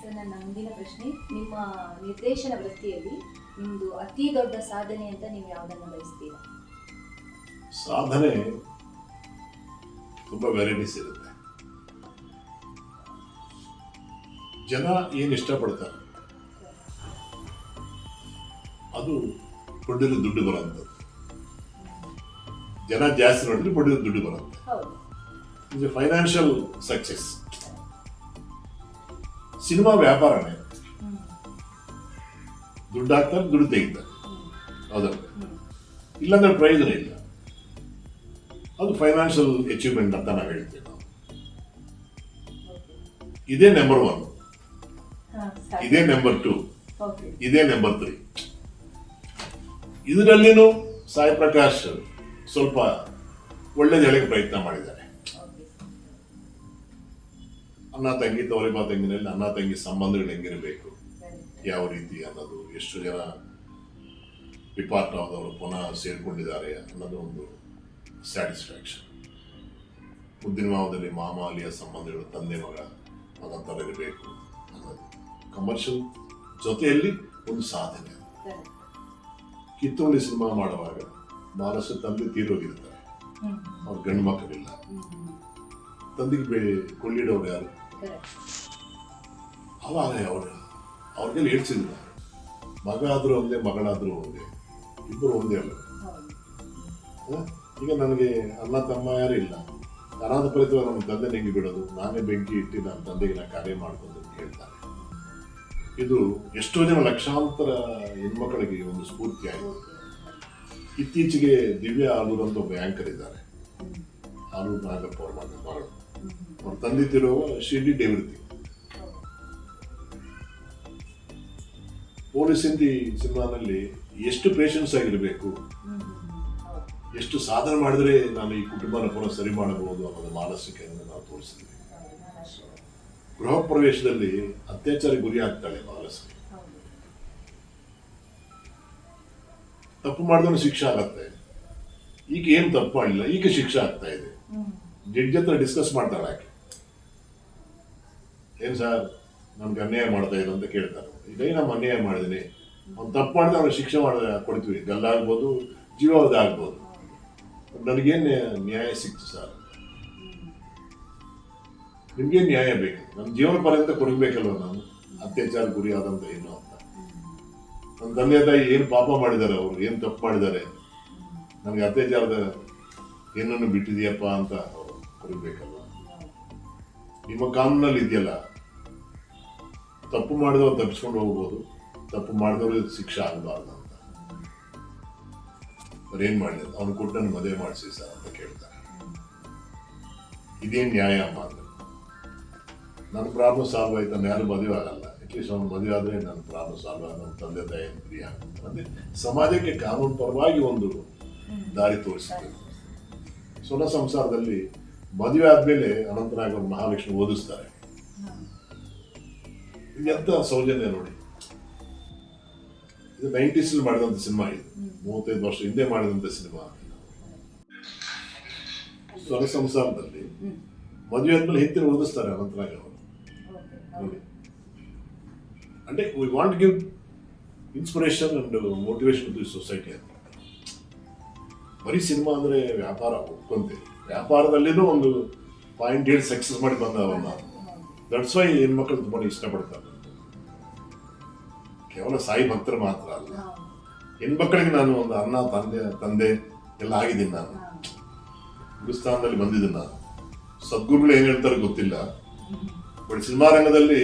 Sir, ನನ್ನ ಮುಂದಿನ ಪ್ರಶ್ನೆ, ನಿಮ್ಮ ನಿರ್ದೇಶನ ವೃತ್ತಿಯಲ್ಲಿ ನಿಮ್ಮದು ಅತಿ ದೊಡ್ಡ ಸಾಧನೆ ಅಂತ ನೀವು ಯಾವುದನ್ನು ಬಯಸ್ತೀರಾ? ಸಾಧನೆ ತುಂಬ ವೆರೈಟೀಸ್ ಇರುತ್ತೆ. ಜನ ಏನು ಇಷ್ಟಪಡ್ತಾರೆ ಅದು ಪುಡ್ಡಿನ ದುಡ್ಡು ಬರೋಂಥದ್ದು. ಜನ ಜಾಸ್ತಿ ನೋಡಿದ್ರೆ ಪುಡ್ಡಿನ ದುಡ್ಡು ಬರುತ್ತೆ. ಇದು ಫೈನಾನ್ಷಿಯಲ್ ಸಕ್ಸೆಸ್. ಸಿನಿಮಾ ವ್ಯಾಪಾರನೇ, ದುಡ್ಡು ಹಾಕ್ತಾರೆ, ದುಡ್ಡು ತೆಗಿತಾರೆ, ಹೌದಲ್ಲ? ಇಲ್ಲಾಂದ್ರೆ ಪ್ರಯೋಜನ ಇಲ್ಲ. ಅದು ಫೈನಾನ್ಷಿಯಲ್ ಅಚೀವ್ಮೆಂಟ್ ಅಂತ ನಾವು ಹೇಳ್ತೀವಿ. ನಾವು ಇದೇ ನಂಬರ್ 1, ಇದೇ ನಂಬರ್ 2, ಇದೇ ನಂಬರ್ 3. ಇದರಲ್ಲಿನೂ ಸಾಯಿ ಪ್ರಕಾಶ್ ಸ್ವಲ್ಪ ಒಳ್ಳೇದು ಹೇಳಕ್ಕೆ ಪ್ರಯತ್ನ ಮಾಡಿದ್ದಾರೆ. ಅಣ್ಣ ತಂಗಿ, ತವರಿಬಾ ತಂಗಿನಲ್ಲಿ ಅಣ್ಣ ತಂಗಿ ಸಂಬಂಧಗಳು ಹೆಂಗಿರಬೇಕು, ಯಾವ ರೀತಿ ಅನ್ನೋದು, ಎಷ್ಟು ಜನ ಡಿಪಾರ್ಟ್ ಆದವರು ಪುನಃ ಸೇರ್ಕೊಂಡಿದ್ದಾರೆ ಅನ್ನೋದು ಒಂದು ಸ್ಯಾಟಿಸ್ಫ್ಯಾಕ್ಷನ್. ಮುದ್ದಿನ ಮಾವದಲ್ಲಿ ಮಾಮ ಅಲಿಯ ಸಂಬಂಧಗಳು ತಂದೆ ಮಗ ಥರ ಇರಬೇಕು ಅನ್ನೋದು ಕಮರ್ಷಿಯಲ್ ಜೊತೆಯಲ್ಲಿ ಒಂದು ಸಾಧನೆ. ಕಿತ್ತೂರಿ ಸಿನಿಮಾ ಮಾಡುವಾಗ ಬಹಳಷ್ಟು ತಂದೆ ತೀರೋಗಿರ್ತಾರೆ, ಅವ್ರ ಗಂಡು ಮಕ್ಕಳಿಲ್ಲ. ತಂದೆಗೆ ಕೊಳ್ಳಿಡೋರು ಯಾರು? ಅವಾಗ ಅವ್ರಿಗೆಲ್ಲ ಹೇಳ್ಸಿದ್ರು, ಮಗ ಆದರೂ ಒಂದೇ, ಮಗಳಾದರೂ ಒಂದೇ, ಇಬ್ಬರು ಒಂದೇ ಅಲ್ಲ. ಈಗ ನನಗೆ ಅಣ್ಣ ತಮ್ಮ ಯಾರು ಇಲ್ಲ, ಅನಾಥ ಪರಿತವ ನಮ್ಮ ತಂದೆ ನೆಂಗಿ ಬಿಡೋದು, ನಾನೇ ಬೆಂಕಿ ಇಟ್ಟು ನನ್ನ ತಂದೆಗೆ ನಾ ಕಾರ್ಯ ಮಾಡ್ಕೊಂಡು ಹೇಳ್ತಾರೆ. ಇದು ಎಷ್ಟೋ ಜನ ಲಕ್ಷಾಂತರ ಹೆಣ್ಮಕ್ಕಳಿಗೆ ಒಂದು ಸ್ಫೂರ್ತಿ ಆಯಿತು. ಇತ್ತೀಚೆಗೆ ದಿವ್ಯಾ ಆಲೂರು ಅಂತ ಒಬ್ಬ ಆಂಕರ್ ಇದ್ದಾರೆ, ಆಲೂರು ನಾಗಪ್ಪ ಅವ್ರ ಮಗಳು. ಅವ್ರ ತಂದೆ ತಿರುವು ಶಿರ್ಡಿ ಡೇವೃತಿ. ಪೊಲೀಸ್ ಹಿಂದಿ ಸಿನಿಮಾನಲ್ಲಿ ಎಷ್ಟು ಪೇಷನ್ಸ್ ಆಗಿರಬೇಕು, ಎಷ್ಟು ಸಾಧನೆ ಮಾಡಿದ್ರೆ ನಾನು ಈ ಕುಟುಂಬನ ಪುನಃ ಸರಿ ಮಾಡಬಹುದು ಅನ್ನೋದು ಮಾನಸಿಕೆಯನ್ನು ನಾವು ತೋರಿಸ್ತೀವಿ. ಗೃಹ ಪ್ರವೇಶದಲ್ಲಿ ಅತ್ಯಾಚಾರ ಗುರಿ ಆಗ್ತಾಳೆ ಮಾನಸಿಕೆ. ತಪ್ಪು ಮಾಡಿದ್ರೆ ಶಿಕ್ಷೆ ಆಗತ್ತೆ. ಈಗ ಏನು ತಪ್ಪು ಮಾಡಿಲ್ಲ, ಈಗ ಶಿಕ್ಷೆ ಆಗ್ತಾ ಇದೆ. ಜಡ್ಜ್ ಹತ್ರ ಡಿಸ್ಕಸ್ ಮಾಡ್ತಾಳೆ ಆಕೆ, ಏನ್ ಸರ್ ನನ್ಗೆ ಅನ್ಯಾಯ ಮಾಡ್ತಾ ಇಲ್ಲ ಅಂತ ಕೇಳ್ತಾರೆ. ಈಗ ನಮ್ಮ ಅನ್ಯಾಯ ಮಾಡಿದೀನಿ, ಅವ್ನು ತಪ್ಪು ಮಾಡಿದ್ರೆ ಅವ್ನಿಗೆ ಶಿಕ್ಷೆ ಕೊಡ್ತೀವಿ, ಗಲ್ಲಾಗ್ಬೋದು, ಜೀವಾವಧಿ ಆಗ್ಬೋದು. ನನಗೇನು ನ್ಯಾಯ ಸಿಕ್ತು ಸರ್? ನಿಮ್ಗೇನು ನ್ಯಾಯ ಬೇಕು? ನನ್ನ ಜೀವನ ಪರ್ಯಂತ ಕೊಡಬೇಕಲ್ವ ನಾನು, ಅತ್ಯಾಚಾರ ಗುರಿ ಆದಂತ ಏನು ಅಂತ. ನನ್ನ ತಂದೆ ತಾಯಿ ಏನು ಪಾಪ ಮಾಡಿದ್ದಾರೆ, ಅವರು ಏನು ತಪ್ಪು ಮಾಡಿದ್ದಾರೆ, ನನಗೆ ಅತ್ಯಾಚಾರದ ಏನನ್ನು ಬಿಟ್ಟಿದೆಯಪ್ಪ ಅಂತ ಅವರು ಕೊಡಬೇಕಲ್ವ? ನಿಮ್ಮ ಕಾನೂನಲ್ಲಿ ಇದೆಯಲ್ಲ, ತಪ್ಪು ಮಾಡಿದವ್ರು ತಪ್ಪಿಸ್ಕೊಂಡು ಹೋಗ್ಬೋದು, ತಪ್ಪು ಮಾಡಿದವ್ರಿಗೆ ಶಿಕ್ಷೆ ಆಗಬಾರ್ದು ಅಂತ. ಅವ್ರೇನ್ ಮಾಡಿದ್ರು, ಅವ್ನು ಕೊಟ್ಟು ನನ್ನ ಮದುವೆ ಮಾಡಿಸಿ ಸರ್ ಅಂತ ಕೇಳ್ತಾರೆ. ಇದೇನು ನ್ಯಾಯ ಅಮ್ಮ ಅಂದ್ರೆ, ನನ್ನ ಪ್ರಾಬ್ಲಮ್ ಸಾಲ್ವ್ ಆಯ್ತು, ನಾನು ಯಾರು ಮದುವೆ ಆಗಲ್ಲ, ಅಟ್ಲೀಸ್ಟ್ ಅವ್ನು ಮದುವೆ ಆದರೆ ನನ್ನ ಪ್ರಾಬ್ಲಮ್ ಸಾಲ್ವ್ ಆಗ, ನನ್ನ ತಂದೆ ತಾಯಿ ಪ್ರಿಯ ಆಗುತ್ತೆ. ಅಂದ್ರೆ ಸಮಾಜಕ್ಕೆ ಕಾನೂನು ಪರವಾಗಿ ಒಂದು ದಾರಿ ತೋರಿಸ್ತಾರೆ. ಸ್ವನ ಸಂಸಾರದಲ್ಲಿ ಮದುವೆ ಆದ್ಮೇಲೆ ಅನಂತನಾಗ ಮಹಾಲಕ್ಷ್ಮಿ ಓದಿಸ್ತಾರೆ. ಎಂತ ಸೌಜನ್ಯ ನೋಡಿ. ಇದು 90s ಮಾಡಿದಂತ ಸಿನಿಮಾ, ಇದು 35 ವರ್ಷ ಹಿಂದೆ ಮಾಡಿದಂತ ಸಿನಿಮಾ. ಸ್ವರ ಸಂಸಾರದಲ್ಲಿ ಮದುವೆ ಆದ್ಮೇಲೆ ಹಿಂದೆ ಓದಿಸ್ತಾರೆ ಅನಂತನಾಗ್ ಅವರು ನೋಡಿ. ಅಂದ್ರೆ we want give inspiration and motivation to society ಅಂತ. ಬರೀ ಸಿನಿಮಾ ಅಂದ್ರೆ ವ್ಯಾಪಾರ ಒಪ್ಕೊಂತೀವಿ, ವ್ಯಾಪಾರದಲ್ಲಿನೂ ಒಂದು ಪಾಯಿಂಟ್ ಹೇಳಿ ಸಕ್ಸಸ್ ಮಾಡಿ ಬಂದವನ್ನ. ದಟ್ಸ್ ವೈ ಹೆಣ್ಮಕ್ಳು ತುಂಬಾ ಇಷ್ಟಪಡ್ತಾರೆ. ಕೇವಲ ಸಾಯಿ ಭಕ್ತರು ಮಾತ್ರ ಅಲ್ಲ, ಹೆಣ್ಮಕ್ಳಿಗೆ ನಾನು ಒಂದು ಅಣ್ಣ ತಂದೆ ಎಲ್ಲ ಆಗಿದ್ದೀನಿ. ನಾನು ಹಿಂದೂಸ್ತಾನದಲ್ಲಿ ಬಂದಿದ್ದೀನಿ. ನಾನು ಸದ್ಗುರುಗಳು ಏನ್ ಹೇಳ್ತಾರೆ ಗೊತ್ತಿಲ್ಲ, ಬಟ್ ಸಿನಿಮಾ ರಂಗದಲ್ಲಿ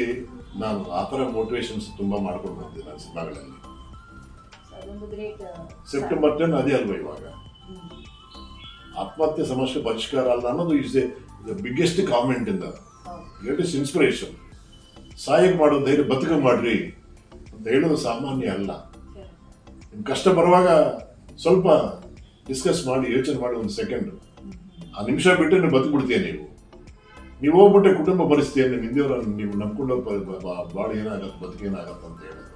ನಾನು ಆ ಥರ ಮೋಟಿವೇಶನ್ಸ್ ತುಂಬಾ ಮಾಡ್ಕೊಂಡು ಬಂದಿದ್ದೀನಿ ನಾನು ಸಿನಿಮಾಗಳಲ್ಲಿ. ಸೆಪ್ಟೆಂಬರ್ 10 ಅದೇ ಅಲ್ವಾ ಇವಾಗ ಆತ್ಮಹತ್ಯೆ ಸಮಸ್ಯೆ ಪರಿಷ್ಕಾರ ಅಲ್ಲ ಅನ್ನೋದು is the biggest comment in the greatest inspiration. ಸಾಯಿಗೆ ಮಾಡೋ ಧೈರ್ಯ ಬದುಕ ಮಾಡ್ರಿ ಅಂತ ಹೇಳೋದು ಸಾಮಾನ್ಯ ಅಲ್ಲ. ನಿಮ್ ಕಷ್ಟ ಬರುವಾಗ ಸ್ವಲ್ಪ ಡಿಸ್ಕಸ್ ಮಾಡಿ, ಯೋಚನೆ ಮಾಡಿ, ಒಂದು ಸೆಕೆಂಡ್, ಆ ನಿಮಿಷ ಬಿಟ್ಟು ನೀವು ಬದುಕ್ಬಿಡ್ತೀಯ. ನೀವು ಹೋಗ್ಬಿಟ್ಟೆ ಕುಟುಂಬ ಪರಿಸ್ಥಿತಿಯನ್ನು ಹಿಂದಿಯವರನ್ನು ನೀವು ನಂಬ್ಕೊಂಡು ಬಾಳ ಏನಾಗತ್ತೆ, ಬದುಕೇನಾಗತ್ತೆ ಅಂತ ಹೇಳೋದು.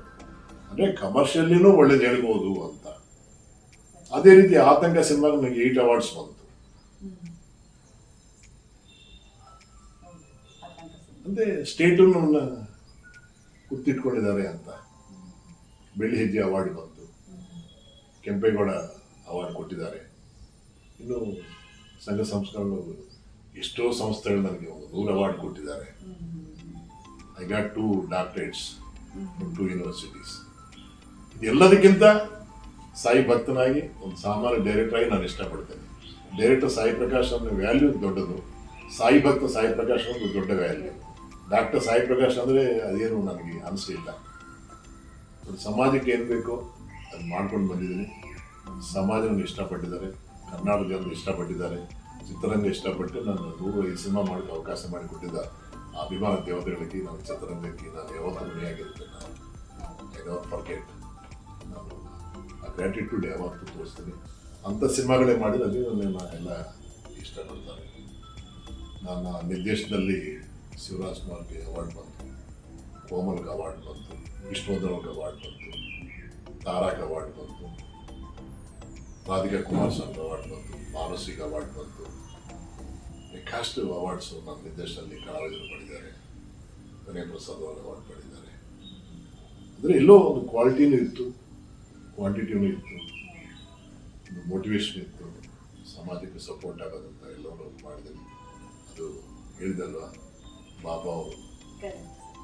ಅಂದ್ರೆ ಕಮರ್ಷಿಯಲ್ಲಿನೂ ಒಳ್ಳೇದು ಹೇಳ್ಬೋದು ಅಂತ. ಅದೇ ರೀತಿ ಆತಂಕ ಸಿನಿಮಾಗೆ ನನಗೆ 8 ಅವಾರ್ಡ್ಸ್ ಬಂತು. ಅಂದ್ರೆ ಸ್ಟೇಟು ನನ್ನ ಕುತ್ತಿಟ್ಕೊಂಡಿದ್ದಾರೆ ಅಂತ. ಬೆಳ್ಳಿ ಹೆಜ್ಜೆ ಅವಾರ್ಡ್ ಬಂತು, ಕೆಂಪೇಗೌಡ ಅವಾರ್ಡ್ ಕೊಟ್ಟಿದ್ದಾರೆ. ಇನ್ನು ಸಂಘ ಸಂಸ್ಕರಣೆಗಳು ಎಷ್ಟೋ ಸಂಸ್ಥೆಗಳು ನನಗೆ ಒಂದು 100 ಅವಾರ್ಡ್ ಕೊಟ್ಟಿದ್ದಾರೆ. I got 2 doctorates from 2 universities. ಇದೆಲ್ಲದಕ್ಕಿಂತ ಸಾಯಿ ಭಕ್ತನಾಗಿ ಒಂದು ಸಾಮಾನ್ಯ ಡೈರೆಕ್ಟರ್ ಆಗಿ ನಾನು ಇಷ್ಟಪಡ್ತೇನೆ. ಡೈರೆಕ್ಟರ್ ಸಾಯಿ ಪ್ರಕಾಶ್ ಅನ್ನೋ ವ್ಯಾಲ್ಯೂ ದೊಡ್ಡದು, ಸಾಯಿ ಭಕ್ತ ಸಾಯಿ ಪ್ರಕಾಶ್ ಅನ್ನೋದು ದೊಡ್ಡ ವ್ಯಾಲ್ಯೂ. ಡಾಕ್ಟರ್ ಸಾಯಿ ಪ್ರಕಾಶ್ ಅಂದರೆ ಅದೇನು ನನಗೆ ಅನಿಸಲಿಲ್ಲ. ಸಮಾಜಕ್ಕೆ ಏನು ಬೇಕೋ ಅದು ಮಾಡ್ಕೊಂಡು ಬಂದಿದ್ದೀನಿ. ಸಮಾಜವನ್ನು ಇಷ್ಟಪಟ್ಟಿದ್ದಾರೆ, ಕರ್ನಾಟಕ ಜನರು ಇಷ್ಟಪಟ್ಟಿದ್ದಾರೆ, ಚಿತ್ರರಂಗ ಇಷ್ಟಪಟ್ಟು ನಾನು 105 ಸಿನಿಮಾ ಮಾಡೋಕ್ಕೆ ಅವಕಾಶ ಮಾಡಿಕೊಟ್ಟಿದ್ದ ಆ ಅಭಿಮಾನ ದೇವತೆಗಳಿಗೆ, ನಾನು ಚಿತ್ರರಂಗಕ್ಕೆ ನಾನು ಯಾವತ್ತೂ ಋಣಿಯಾಗಿರ್ತೇನೆ. I don't forget. ನಾನು ಆ ಗ್ರ್ಯಾಟಿಟ್ಯೂಡ್ ಯಾವತ್ತೂ ತೋರಿಸ್ತೀನಿ. ಅಂಥ ಸಿನಿಮಾಗಳೇ ಮಾಡಿದಲ್ಲಿ ನನ್ನ ಎಲ್ಲ ಇಷ್ಟಪಡ್ತಾರೆ. ನನ್ನ ನಿರ್ದೇಶನದಲ್ಲಿ ಶಿವರಾಜ್ ಕುಮಾರ್ಗೆ ಅವಾರ್ಡ್ ಬಂತು, ಕೋಮಲ್ಗೆ ಅವಾರ್ಡ್ ಬಂತು, ವಿಷ್ಣುವರ್ಧನ್ಗೆ ಅವಾರ್ಡ್ ಬಂತು, ತಾರಾಗೆ ಅವಾರ್ಡ್ ಬಂತು, ರಾಧಿಕಾ ಕುಮಾರಸ್ವಾಮಿ ಅವಾರ್ಡ್ ಬಂತು, ಮಾನಸಿಗೆ ಅವಾರ್ಡ್ ಬಂತು. ಕಾಸ್ಟ್ ಅವಾರ್ಡ್ಸು ನನ್ನ ನಿರ್ದೇಶನದಲ್ಲಿ ಕಲಾವಿದರು ಪಡೆದಿದ್ದಾರೆ. ವಿನಯ್ ಪ್ರಸಾದ್ ಅವರು ಅವಾರ್ಡ್ ಪಡೆದಿದ್ದಾರೆ. ಅಂದರೆ ಎಲ್ಲೋ ಒಂದು ಕ್ವಾಲಿಟಿನೂ ಇತ್ತು, ಕ್ವಾಂಟಿಟಿನೂ ಇತ್ತು, ಒಂದು ಮೋಟಿವೇಶನ್ ಇತ್ತು, ಸಮಾಜಕ್ಕೆ ಸಪೋರ್ಟ್ ಆಗೋದಂತ ಎಲ್ಲವೂ ಮಾಡಿದ್ದೀನಿ. ಅದು ಹೇಳಿದಲ್ವ ಬಾಬಾ ಅವರು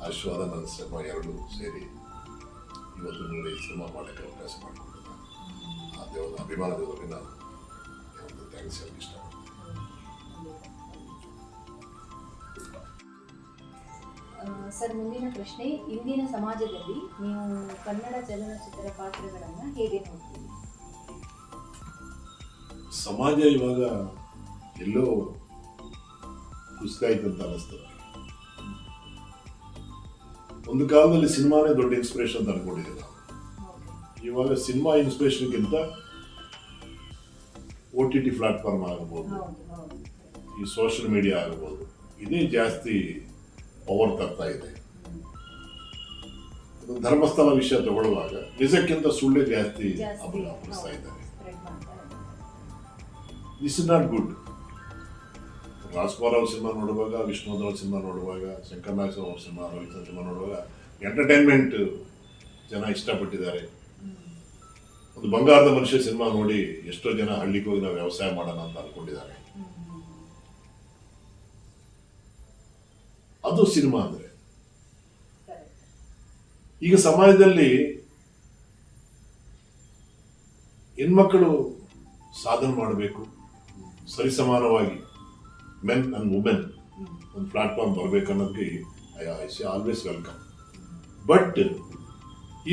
ಆಶೀರ್ವಾದ ನನ್ನ ಶ್ರಮ ಎರಡೂ ಸೇರಿ ಇವತ್ತು 105 ಸಿನಿಮಾ ಮಾಡೋಕ್ಕೆ ಅವಕಾಶ ಮಾಡಿಕೊಟ್ಟಿದ್ದ ಆ ದೇವರ ಅಭಿಮಾನದವರಿಗೆ ನಾನು ಒಂದು ಥ್ಯಾಂಕ್ಸ್ ಹೇಳಕ್ಕೆ ಇಷ್ಟಪಡ್ತೀನಿ. ಸರ್, ಮುಂದಿನ ಪ್ರಶ್ನೆ, ಇಂದಿನ ಸಮಾಜದಲ್ಲಿ ನೀವು ಕನ್ನಡ ಚಲನಚಿತ್ರ ಪಾತ್ರಗಳನ್ನು ಹೇಗೆ ನೋಡ್ತೀವಿ? ಸಮಾಜ ಇವಾಗ ಎಲ್ಲೋ ಕುಸಿತಾಯ್ತು ಅಂತ ಅನಿಸ್ತದೆ. ಒಂದು ಕಾಲದಲ್ಲಿ ಸಿನಿಮಾನೇ ದೊಡ್ಡ ಇನ್ಸ್ಪಿರೇಷನ್ ಅಂತ ಅನ್ಕೊಂಡಿದ್ದೀವಿ ನಾವು. ಇವಾಗ ಸಿನಿಮಾ ಇನ್ಸ್ಪಿರೇಷನ್ಗಿಂತ OTT ಪ್ಲಾಟ್ಫಾರ್ಮ್ ಆಗಬಹುದು, ಈ ಸೋಷಿಯಲ್ ಮೀಡಿಯಾ ಆಗಬಹುದು, ಇದೇ ಜಾಸ್ತಿ ಪವರ್ ತರ್ತಾ ಇದೆ. ಧರ್ಮಸ್ಥಳ ವಿಷಯ ತಗೊಳ್ಳುವಾಗ ನಿಜಕ್ಕಿಂತ ಸುಳ್ಳೆ ಜಾಸ್ತಿ ಅಭಿನಯಿಸ್ತಾ ಇದ್ದಾರೆ. This is not good. Rajkumar ಅವ್ರ ಸಿನಿಮಾ ನೋಡುವಾಗ, ವಿಷ್ಣುವರ್ಧನ್ ಅವ್ರ ಸಿನಿಮಾ ನೋಡುವಾಗ, ಶಂಕರ್ ನಾಗ್ ಅವ್ರ ಸಿನಿಮಾ, ರವಿಚಂದ್ರ ಸಿನಿಮಾ ನೋಡುವಾಗ ಎಂಟರ್ಟೈನ್ಮೆಂಟ್ ಜನ ಇಷ್ಟಪಟ್ಟಿದ್ದಾರೆ. ಒಂದು ಬಂಗಾರದ ಮನುಷ್ಯ ಸಿನಿಮಾ ನೋಡಿ ಎಷ್ಟೋ ಜನ ಹಳ್ಳಿಗೆ ಹೋಗಿ ನಾವು ವ್ಯವಸಾಯ ಮಾಡೋಣ ಅಂತ ಅನ್ಕೊಂಡಿದ್ದಾರೆ. ಅದು ಸಿನಿಮಾ ಅಂದ್ರೆ. ಈಗ ಸಮಾಜದಲ್ಲಿ ಹೆಣ್ಮಕ್ಕಳು ಸಾಧನೆ ಮಾಡಬೇಕು, ಸರಿಸಮಾನವಾಗಿ ಮೆನ್ ಅಂಡ್ ವುಮೆನ್ ಒಂದು ಪ್ಲಾಟ್ಫಾರ್ಮ್ ಬರಬೇಕು ಅನ್ನೋದಕ್ಕೆ I C always welcome. But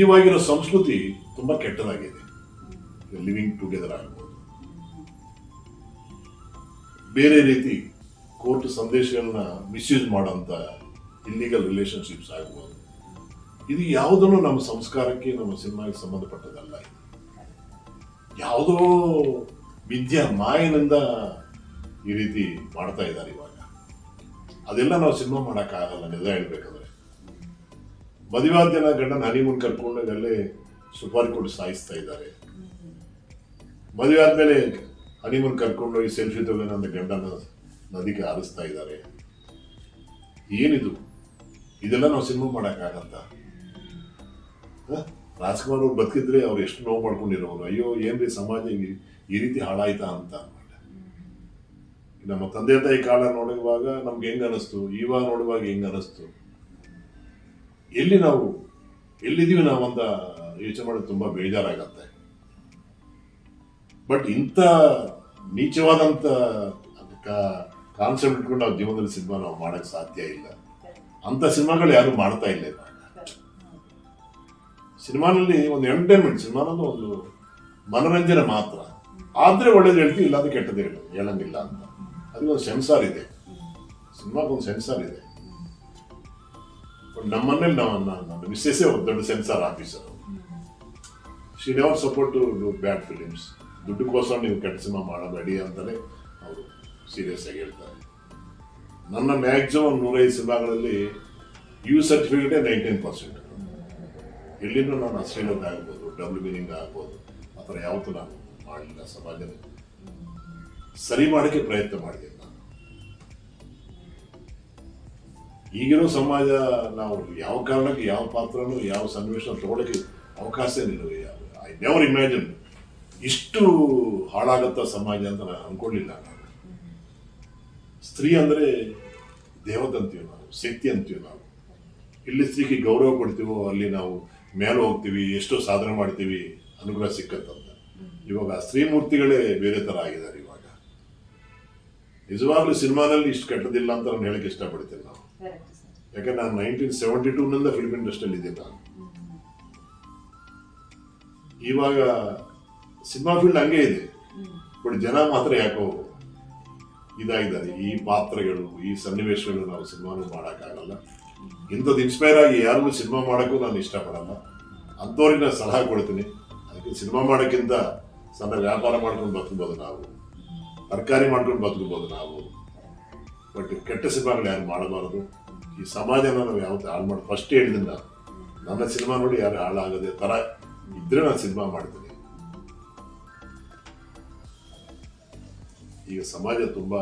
ಇವಾಗಿರೋ ಸಂಸ್ಕೃತಿ ತುಂಬಾ ಕೆಟ್ಟದಾಗಿದೆ. ಲಿವಿಂಗ್ ಟುಗೆದರ್ ಆಗ್ಬೋದು, ಬೇರೆ ರೀತಿ ಕೋರ್ಟ್ ಸಂದೇಶಗಳನ್ನ ಮಿಸ್ಯೂಸ್ ಮಾಡೋಂಥ ಇಲ್ಲಿಗಲ್ ರಿಲೇಶನ್ಶಿಪ್ಸ್ ಆಗ್ಬೋದು. ಇದು ಯಾವುದನ್ನು ನಮ್ಮ ಸಂಸ್ಕಾರಕ್ಕೆ, ನಮ್ಮ ಸಿನಿಮಾಗೆ ಸಂಬಂಧಪಟ್ಟದಲ್ಲ. ಇದು ಯಾವುದೋ ವಿದ್ಯಾ ಮಾಯನಿಂದ ಈ ರೀತಿ ಮಾಡ್ತಾ ಇದ್ದಾರೆ ಇವಾಗ. ಅದೆಲ್ಲ ನಾವು ಸಿನಿಮಾ ಮಾಡೋಕ್ಕಾಗಲ್ಲ. ನಿಜ ಹೇಳ್ಬೇಕಂದ್ರೆ ಮದುವೆಯಾದ ಜನ ಗಂಡನ ಹನಿಮೂನ್ ಕರ್ಕೊಂಡು ಅಲ್ಲೇ ಸುಪಾರಿ ಕೊಟ್ಟು ಸಾಯಿಸ್ತಾ ಇದ್ದಾರೆ. ಮದುವೆ ಆದ್ಮೇಲೆ ಹನಿಮೂನ್ ಕರ್ಕೊಂಡು ಹೋಗಿ ಸೆಲ್ಫಿ ತಗೊಂಡು ನನ್ನ ಗಂಡನ ನದಿಗೆ ಹಾರಿಸ್ತಾ ಇದ್ದಾರೆ. ಏನಿದು? ಇದೆಲ್ಲ ನಾವು ಸಿನಿಮಾ ಮಾಡೋಕ್ಕಾಗತ್ತ? ರಾಜ್ಕುಮಾರ್ ಅವ್ರು ಬದುಕಿದ್ರೆ ಅವ್ರು ಎಷ್ಟು ನೋವು ಮಾಡ್ಕೊಂಡಿರೋರು. ಅಯ್ಯೋ ಏನ್ರಿ ಸಮಾಜ ಈ ರೀತಿ ಹಾಳಾಯ್ತಾ ಅಂತ. ನಮ್ಮ ತಂದೆ ತಾಯಿ ಕಾಲ ನೋಡುವಾಗ ನಮ್ಗೆ ಹೆಂಗ್ ಅನಿಸ್ತು, ಇವಾಗ ನೋಡುವಾಗ ಹೆಂಗ್ ಅನಿಸ್ತು, ಎಲ್ಲಿದ್ದೀವಿ ನಾವು ಅಂತ ಯೋಚನೆ ಮಾಡೋದು ತುಂಬಾ ಬೇಜಾರಾಗತ್ತೆ. ಬಟ್ ಇಂಥ ನೀಚವಾದಂಥ ಕಾನ್ಸೆಪ್ಟ್ ಇಟ್ಕೊಂಡು ನಾವು ಜೀವನದಲ್ಲಿ ಸಿನಿಮಾ ನಾವು ಮಾಡಕ್ ಸಾಧ್ಯ ಇಲ್ಲ. ಅಂತ ಸಿನಿಮಾಗಳು ಯಾರು ಮಾಡ್ತಾ ಇಲ್ಲ ಇವಾಗ. ಸಿನಿಮಾನಲ್ಲಿ ಒಂದು ಎಂಟರ್ಟೈನ್ಮೆಂಟ್, ಸಿನಿಮಾನದು ಒಂದು ಮನೋರಂಜನೆ ಮಾತ್ರ. ಆದ್ರೆ ಒಳ್ಳೇದು ಹೇಳ್ತೀವಿ, ಇಲ್ಲಾಂದ್ರೆ ಕೆಟ್ಟದೇ ಹೇಳಂಗಿಲ್ಲ ಅಂತ. ಅದಕ್ಕೊಂದು ಸೆನ್ಸಾರ್ ಇದೆ, ಸಿನಿಮಾಗೊಂದು ಸೆನ್ಸಾರ್ ಇದೆ. ನಮ್ಮನೇಲಿ ನನ್ನ ಮಿಸ್ಸೆಸ್ಸೇ ಒಂದು ದೊಡ್ಡ censor officer. She never support to do bad films. ದುಡ್ಡುಗೋಸ್ಕರ ನೀವು ಕೆಟ್ಟ ಸಿನಿಮಾ ಮಾಡಬೇಡಿ ಅಂತಲೇ ಅವರು ಸೀರಿಯಸ್ ಆಗಿ ಹೇಳ್ತಾರೆ. ನನ್ನ ಮ್ಯಾಕ್ಸಿಮಮ್ 105 ಸಿನಿಮಾಗಳಲ್ಲಿ ಯು ಸರ್ಟಿಫಿಕೇಟೇ 99%. ಎಲ್ಲಿಂದ ನಾನು ಅಶ್ಲೀಲತೆ ಆಗ್ಬೋದು, ಡಬಲ್ ಮೀನಿಂಗ್ ಆಗ್ಬೋದು, ಆ ಥರ ಯಾವತ್ತೂ ನಾನು ಮಾಡಲಿಲ್ಲ. ಸಮಾಜದ ಸರಿ ಮಾಡೋಕ್ಕೆ ಪ್ರಯತ್ನ ಮಾಡಿದ್ದೀನಿ ನಾನು. ಈಗಿರೋ ಸಮಾಜ ನಾವು ಯಾವ ಕಾರಣಕ್ಕೆ ಯಾವ ಪಾತ್ರನೂ ಯಾವ ಸನ್ನಿವೇಶ ತಗೊಳ್ಳೋಕ್ಕೆ ಅವಕಾಶನೇ ಐ ನೆವರ್ ಇಮ್ಯಾಜಿನ್ ಇಷ್ಟು ಹಾಳಾಗತ್ತ ಸಮಾಜ ಅಂತ ನಾನು ಅನ್ಕೊಳ್ಳಿಲ್ಲ. ನಾನು ಸ್ತ್ರೀ ಅಂದರೆ ದೇವತೆ ಅಂತೀವಿ, ನಾವು ಶಕ್ತಿ ಅಂತೀವಿ. ನಾವು ಇಲ್ಲಿ ಸ್ತ್ರೀಗೆ ಗೌರವ ಕೊಡ್ತೀವೋ ಅಲ್ಲಿ ನಾವು ಮೇಲೆ ಹೋಗ್ತೀವಿ, ಎಷ್ಟೋ ಸಾಧನೆ ಮಾಡ್ತೀವಿ, ಅನುಗ್ರಹ ಸಿಕ್ಕತ್ತಂತ. ಇವಾಗ ಆ ಸ್ತ್ರೀ ಮೂರ್ತಿಗಳೇ ಬೇರೆ ಥರ ಆಗಿದ್ದಾರೆ ಇವಾಗ. ನಿಜವಾಗ್ಲೂ ಸಿನಿಮಾನಲ್ಲಿ ಇಷ್ಟು ಕೆಟ್ಟದಿಲ್ಲ ಅಂತ ನಾನು ಹೇಳಕ್ಕೆ ಇಷ್ಟಪಡ್ತೀನಿ ನಾವು. ಯಾಕಂದ್ರೆ ನಾನು 1972 ಫಿಲ್ಮ್ ಇಂಡಸ್ಟ್ರಿಯಲ್ಲಿ ಇದ್ದೀನಿ ನಾನು. ಇವಾಗ ಸಿನಿಮಾ ಫೀಲ್ಡ್ ಹಂಗೆ ಇದೆ, ಬಟ್ ಜನ ಮಾತ್ರ ಯಾಕೋ ಇದಾಗಿದ್ದಾರೆ. ಈ ಪಾತ್ರಗಳು, ಈ ಸನ್ನಿವೇಶಗಳು ನಾವು ಸಿನಿಮಾನು ಮಾಡೋಕ್ಕಾಗಲ್ಲ. ಇಂಥದ್ದು ಇನ್ಸ್ಪೈರ್ ಆಗಿ ಯಾರಿಗೂ ಸಿನಿಮಾ ಮಾಡೋಕ್ಕೂ ನಾನು ಇಷ್ಟಪಡಲ್ಲ. ಅಂಥವ್ರಿಗೆ ನಾನು ಸಲಹೆ ಕೊಡ್ತೀನಿ. ಅದಕ್ಕೆ ಸಿನಿಮಾ ಮಾಡೋಕ್ಕಿಂತ ಸಣ್ಣ ವ್ಯಾಪಾರ ಮಾಡ್ಕೊಂಡು ಬದುಕ್ಬೋದು ನಾವು, ತರಕಾರಿ ಮಾಡ್ಕೊಂಡು ಬದುಕ್ಬೋದು ನಾವು. ಬಟ್ ಕೆಟ್ಟ ಸಿನಿಮಾಗಳು ಯಾರು ಮಾಡಬಾರ್ದು. ಈ ಸಮಾಜನ ನಾವು ಯಾವತ್ತೂ ಹಾಳು ಮಾಡಿ ಫಸ್ಟ್ ಹೇಳಿದ್ದೀನಿ ನಾನು. ನನ್ನ ಸಿನಿಮಾ ನೋಡಿ ಯಾರು ಹಾಳಾಗದೆ ಥರ ಇದ್ರೆ ನಾನು ಸಿನಿಮಾ ಮಾಡ್ತೀನಿ. ಈಗ ಸಮಾಜ ತುಂಬ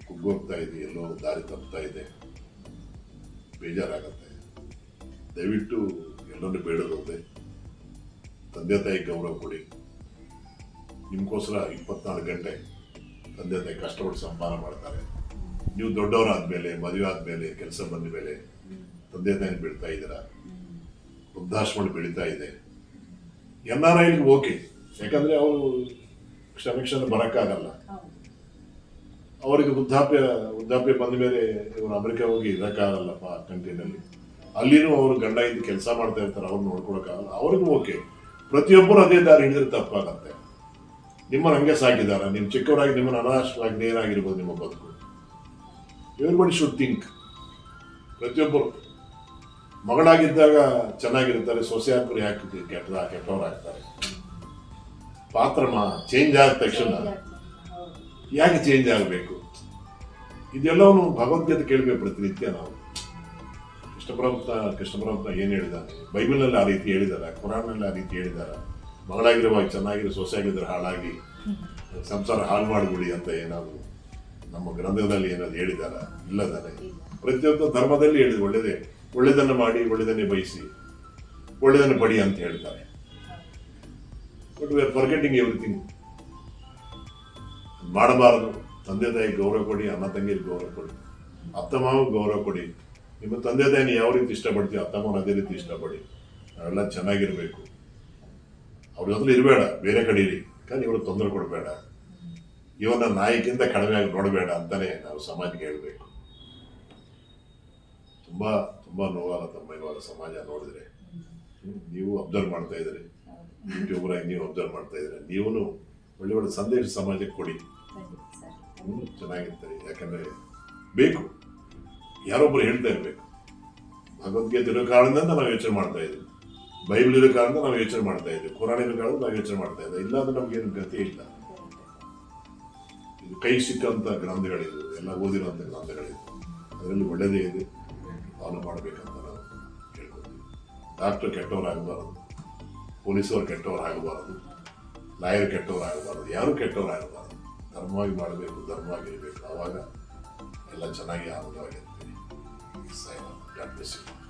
ಕುಗ್ಗೋಗ್ತಾ ಇದೆ, ಎಲ್ಲೋ ದಾರಿ ತಪ್ಪುತ್ತಾ ಇದೆ, ಬೇಜಾರಾಗತ್ತೆ. ದಯವಿಟ್ಟು ಎಲ್ಲರೂ ಬೇಡೋದೇ ತಂದೆ ತಾಯಿ ಗೌರವ ಕೊಡಿ. ನಿಮಗೋಸ್ಕರ 24 ಗಂಟೆ ತಂದೆ ತಾಯಿ ಕಷ್ಟಪಟ್ಟು ಸಂಪಾದನೆ ಮಾಡ್ತಾರೆ. ನೀವು ದೊಡ್ಡವರಾದ್ಮೇಲೆ, ಮದುವೆ ಆದ್ಮೇಲೆ, ಕೆಲಸ ಬಂದ ಮೇಲೆ ತಂದೆ ತಾಯಿನ ಬೆಳೀತಾ ಇದ್ದೀರಾ. ವೃದ್ಧಾಶ್ರಮ ಬೆಳೀತಾ ಇದೆ. NRIಗೆ ಓಕೆ, ಯಾಕಂದ್ರೆ ಅವರು ಕ್ಷಣ ಬರೋಕ್ಕಾಗಲ್ಲ. ಅವರಿಗೆ ವೃದ್ಧಾಪ್ಯ ಬಂದ ಮೇಲೆ ಇವರು ಅಮೆರಿಕ ಹೋಗಿ ಇರೋಕ್ಕಾಗಲ್ಲಪ್ಪ ಕಂಟ್ರಿನಲ್ಲಿ. ಅಲ್ಲಿನೂ ಅವರು ಗಂಡ ಇದ್ದು ಕೆಲಸ ಮಾಡ್ತಾ ಇರ್ತಾರೆ, ಅವ್ರು ನೋಡ್ಕೊಳಕ್ಕಾಗಲ್ಲ. ಅವ್ರಿಗೂ ಓಕೆ. ಪ್ರತಿಯೊಬ್ಬರು ಅದೇ ದಾರಿ ಹಿಡಿದ್ರೆ ತಪ್ಪಾಗತ್ತೆ. ನಿಮ್ಮನ್ನು ಹಂಗೆ ಸಾಕಿದಾರ, ನಿಮ್ಮ ಚಿಕ್ಕವರಾಗಿ ನಿಮ್ಮನ್ನು ಅನಾಥರಾಗಿ ಏನಾಗಿರ್ಬೋದು ನಿಮ್ಮ ಬದುಕು. Everybody should think. ಪ್ರತಿಯೊಬ್ಬರು ಮಗಳಾಗಿದ್ದಾಗ ಚೆನ್ನಾಗಿರ್ತಾರೆ, ಸೊಸೆ ಹಾಕಿದ್ರೆ ಯಾಕೆ ಕೆಟ್ಟವರಾಗ್ತಾರೆ. ಪಾತ್ರ ಚೇಂಜ್ ಆದ ತಕ್ಷಣ ಯಾಕೆ ಚೇಂಜ್ ಆಗಬೇಕು? ಇದೆಲ್ಲವೂ ಭಗವದ್ಗೀತೆ ಕೇಳಬೇಕು ಪ್ರತಿನಿತ್ಯ ನಾವು. ಕೃಷ್ಣ ಪರಮಾತ್ಮ ಏನು ಹೇಳಿದ್ದಾನೆ, ಬೈಬಲ್ನಲ್ಲಿ ಆ ರೀತಿ ಹೇಳಿದಾರ, ಕುರಾನ್ನಲ್ಲಿ ಆ ರೀತಿ ಹೇಳಿದಾರ. ಮಗಳಾಗಿರುವಾಗ ಚೆನ್ನಾಗಿರೋ, ಸೊಸೆ ಆಗಿದ್ರೆ ಹಾಳಾಗಿ ಸಂಸಾರ ಹಾಳು ಮಾಡಿಬಿಡಿ ಅಂತ ಏನಾದ್ರು ನಮ್ಮ ಗ್ರಂಥದಲ್ಲಿ ಏನಾದ್ರು ಹೇಳಿದಾರ? ಇಲ್ಲದಾನೆ. ಪ್ರತಿಯೊಂದು ಧರ್ಮದಲ್ಲಿ ಹೇಳಿದ್ರು ಒಳ್ಳೆಯದನ್ನು ಮಾಡಿ, ಒಳ್ಳೆಯದನ್ನೇ ಬಯಸಿ, ಒಳ್ಳೆಯದನ್ನು ಪಡಿ ಅಂತ ಹೇಳ್ತಾರೆ. But we are forgetting everything. ಮಾಡಬಾರದು. ತಂದೆ ತಾಯಿ ಗೌರವ ಕೊಡಿ, ಅಣ್ಣ ತಂಗಿಗೆ ಗೌರವ ಕೊಡಿ, ಅತ್ತ ಮಾವ ಗೌರವ ಕೊಡಿ. ನಿಮ್ಮ ತಂದೆ ತಾಯಿನ ಯಾವ ರೀತಿ ಇಷ್ಟಪಡ್ತೀವಿ ಅತ್ತ ಮಾವನ ಅದೇ ರೀತಿ ಇಷ್ಟಪಡಿ. ನಾವೆಲ್ಲ ಚೆನ್ನಾಗಿರ್ಬೇಕು. ಅವ್ರ ಜೊತೆ ಇರಬೇಡ, ಬೇರೆ ಕಡೆ ಇರಿ, కానీ ಇವರು ತೊಂದರೆ ಕೊಡಬೇಡ, ಇವನ್ನ ನಾಯಿಗಿಂತ ಕಡಿಮೆಯಾಗಿ ನೋಡಬೇಡ ಅಂತಾನೆ ನಾವು ಸಮಾಜಕ್ಕೆ ಹೇಳಬೇಕು. ತುಂಬಾ ತುಂಬಾ ನೋವಾಗತ್ತಮ್ಮ ಇವಾಗ ಸಮಾಜ ನೋಡಿದ್ರೆ. ನೀವು ಅಬ್ಸರ್ವ್ ಮಾಡ್ತಾ ಇದ್ದೀರಿ, ಯೂಟ್ಯೂಬರ್ ಆಗಿ ನೀವು ಅಬ್ಸರ್ವ್ ಮಾಡ್ತಾ ಇದ್ದೀರಿ. ನೀವು ಒಳ್ಳೆ ಸಂದೇಶ ಸಮಾಜಕ್ಕೆ ಕೊಡಿ, ಚೆನ್ನಾಗಿರ್ತಾರೆ. ಯಾಕಂದ್ರೆ ಬೇಕು, ಯಾರೊಬ್ಬರು ಹೇಳ್ತಾ ಇರಬೇಕು. ಭಗವದ್ಗೀತೆ ಇರೋ ಕಾರಣದಿಂದ ನಾವು ಯೋಚನೆ ಮಾಡ್ತಾ ಇದ್ದೀವಿ, ಬೈಬಲ್ ಇರೋ ಕಾರಣದಿಂದ ನಾವು ಯೋಚನೆ ಮಾಡ್ತಾ ಇದ್ದೀವಿ, ಕುರಾನ್ ಇರೋ ಕಾರಣದಿಂದ ನಾವು ಯೋಚನೆ ಮಾಡ್ತಾ ಇದ್ದೀವಿ. ಇಲ್ಲಾಂದ್ರೆ ನಮ್ಗೇನು ಗತಿ ಇಲ್ಲ. ಇದು ಕೈ ಸಿಕ್ಕಂತ ಗ್ರಂಥಗಳಿದು, ಎಲ್ಲ ಓದಿರೋಂಥ ಗ್ರಂಥಗಳಿದು. ಅದರಲ್ಲಿ ಒಳ್ಳೆಯದೇ ಇದೆ, ಫಾಲೋ ಮಾಡಬೇಕಂತ ನಾವು ಕೇಳ್ಕೊತೀವಿ. ಡಾಕ್ಟರ್ ಕೆಟ್ಟವರಾಗಬಾರದು, ಪೊಲೀಸವ್ರು ಕೆಟ್ಟವರಾಗಬಾರದು, ಲಾಯರ್ ಕೆಟ್ಟವರಾಗಬಾರದು, ಯಾರು ಕೆಟ್ಟವರಾಗಬಾರದು. ಧರ್ಮವಾಗಿ ಮಾಡಬೇಕು, ಧರ್ಮವಾಗಿರಬೇಕು. ಆವಾಗ ಎಲ್ಲ ಚೆನ್ನಾಗಿ ಆನಂದವಾಗಿರ್ತೀವಿ. God bless you.